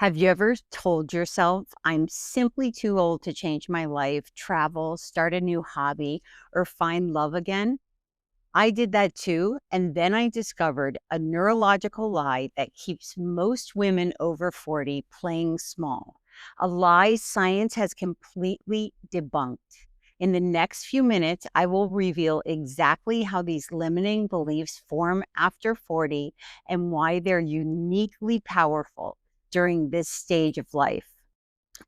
Have you ever told yourself, I'm simply too old to change my life, travel, start a new hobby, or find love again? I did that too. And then I discovered a neurological lie that keeps most women over 40 playing small, a lie science has completely debunked. In the next few minutes, I will reveal exactly how these limiting beliefs form after 40 and why they're uniquely powerful during this stage of life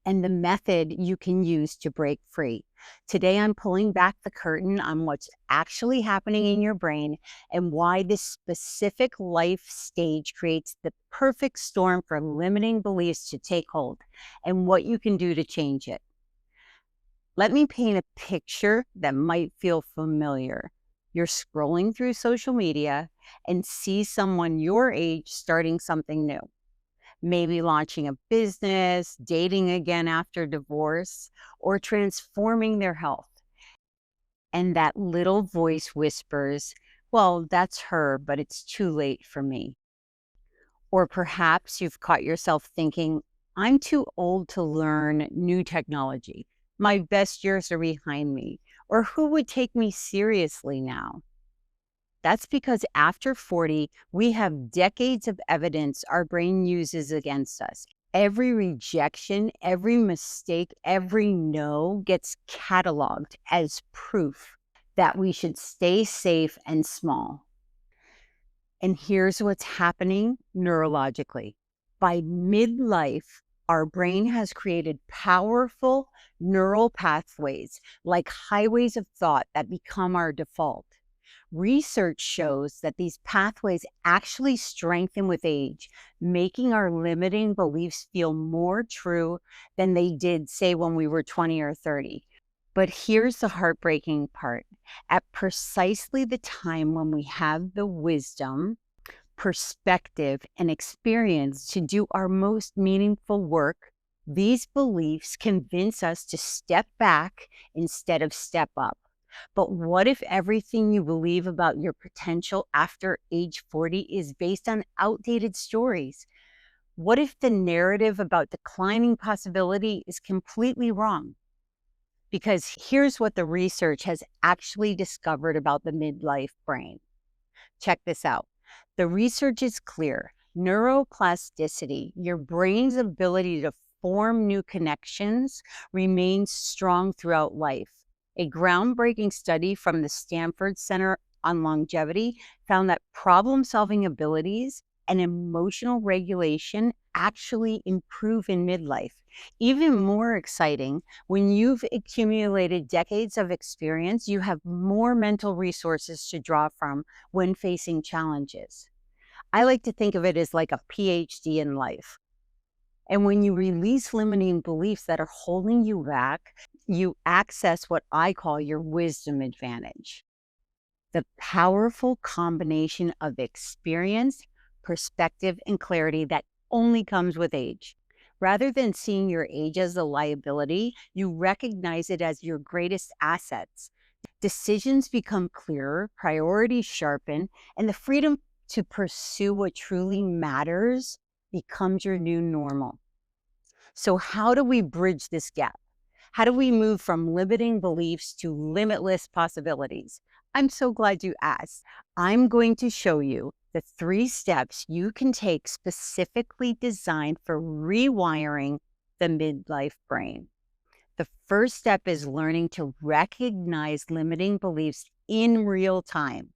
and the method you can use to break free. Today, I'm pulling back the curtain on what's actually happening in your brain and why this specific life stage creates the perfect storm for limiting beliefs to take hold and what you can do to change it. Let me paint a picture that might feel familiar. You're scrolling through social media and see someone your age starting something new, maybe launching a business, dating again after divorce, or transforming their health. And that little voice whispers, well, that's her, but it's too late for me. Or perhaps you've caught yourself thinking, I'm too old to learn new technology. My best years are behind me. Or who would take me seriously now? That's because after 40, we have decades of evidence our brain uses against us. Every rejection, every mistake, every no gets cataloged as proof that we should stay safe and small. And here's what's happening neurologically. By midlife, our brain has created powerful neural pathways like highways of thought that become our default. Research shows that these pathways actually strengthen with age, making our limiting beliefs feel more true than they did, say, when we were 20 or 30. But here's the heartbreaking part. At precisely the time when we have the wisdom, perspective, and experience to do our most meaningful work, these beliefs convince us to step back instead of step up. But what if everything you believe about your potential after age 40 is based on outdated stories? What if the narrative about declining possibility is completely wrong? Because here's what the research has actually discovered about the midlife brain. Check this out. The research is clear. Neuroplasticity, your brain's ability to form new connections, remains strong throughout life. A groundbreaking study from the Stanford Center on Longevity found that problem-solving abilities and emotional regulation actually improve in midlife. Even more exciting, when you've accumulated decades of experience, you have more mental resources to draw from when facing challenges. I like to think of it as like a PhD in life. And when you release limiting beliefs that are holding you back, you access what I call your wisdom advantage. The powerful combination of experience, perspective, and clarity that only comes with age. Rather than seeing your age as a liability, you recognize it as your greatest assets. Decisions become clearer, priorities sharpen, and the freedom to pursue what truly matters becomes your new normal. So how do we bridge this gap? How do we move from limiting beliefs to limitless possibilities? I'm so glad you asked. I'm going to show you the 3 steps you can take specifically designed for rewiring the midlife brain. The first step is learning to recognize limiting beliefs in real time.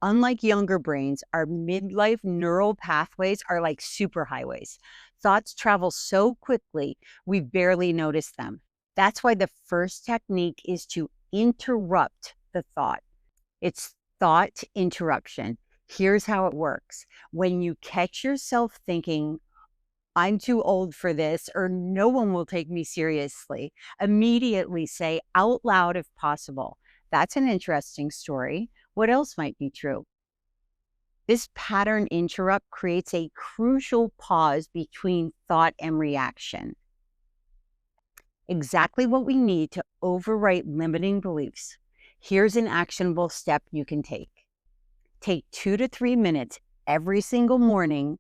Unlike younger brains, our midlife neural pathways are like superhighways. Thoughts travel so quickly, we barely notice them. That's why the first technique is to interrupt the thought. It's thought interruption. Here's how it works. When you catch yourself thinking, I'm too old for this, or no one will take me seriously, immediately say out loud if possible, that's an interesting story. What else might be true? This pattern interrupt creates a crucial pause between thought and reaction. Exactly what we need to overwrite limiting beliefs. Here's an actionable step you can take. Take 2 to 3 minutes every single morning,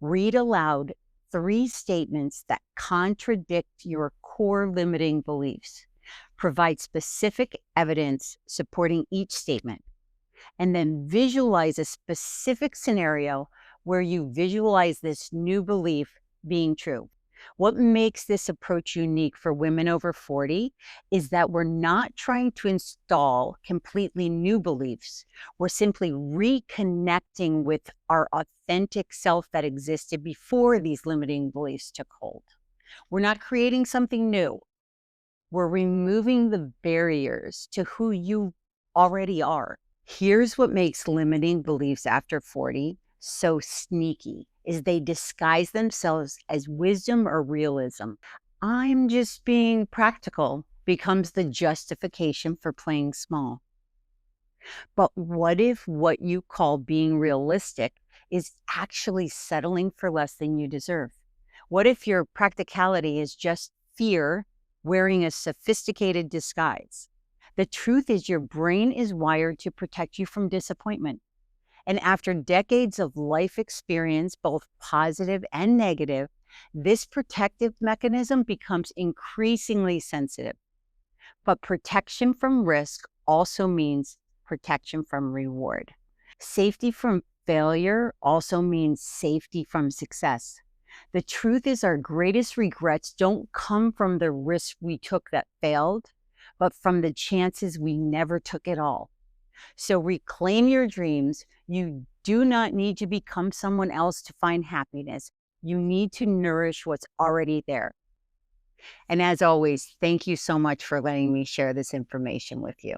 read aloud 3 statements that contradict your core limiting beliefs. Provide specific evidence supporting each statement, and then visualize a specific scenario where you visualize this new belief being true. What makes this approach unique for women over 40 is that we're not trying to install completely new beliefs. We're simply reconnecting with our authentic self that existed before these limiting beliefs took hold. We're not creating something new. We're removing the barriers to who you already are. Here's what makes limiting beliefs after 40 so sneaky is they disguise themselves as wisdom or realism. I'm just being practical becomes the justification for playing small. But what if what you call being realistic is actually settling for less than you deserve? What if your practicality is just fear wearing a sophisticated disguise? The truth is, your brain is wired to protect you from disappointment. And after decades of life experience, both positive and negative, this protective mechanism becomes increasingly sensitive. But protection from risk also means protection from reward. Safety from failure also means safety from success. The truth is, our greatest regrets don't come from the risks we took that failed, but from the chances we never took at all. So reclaim your dreams. You do not need to become someone else to find happiness. You need to nourish what's already there. And as always, thank you so much for letting me share this information with you.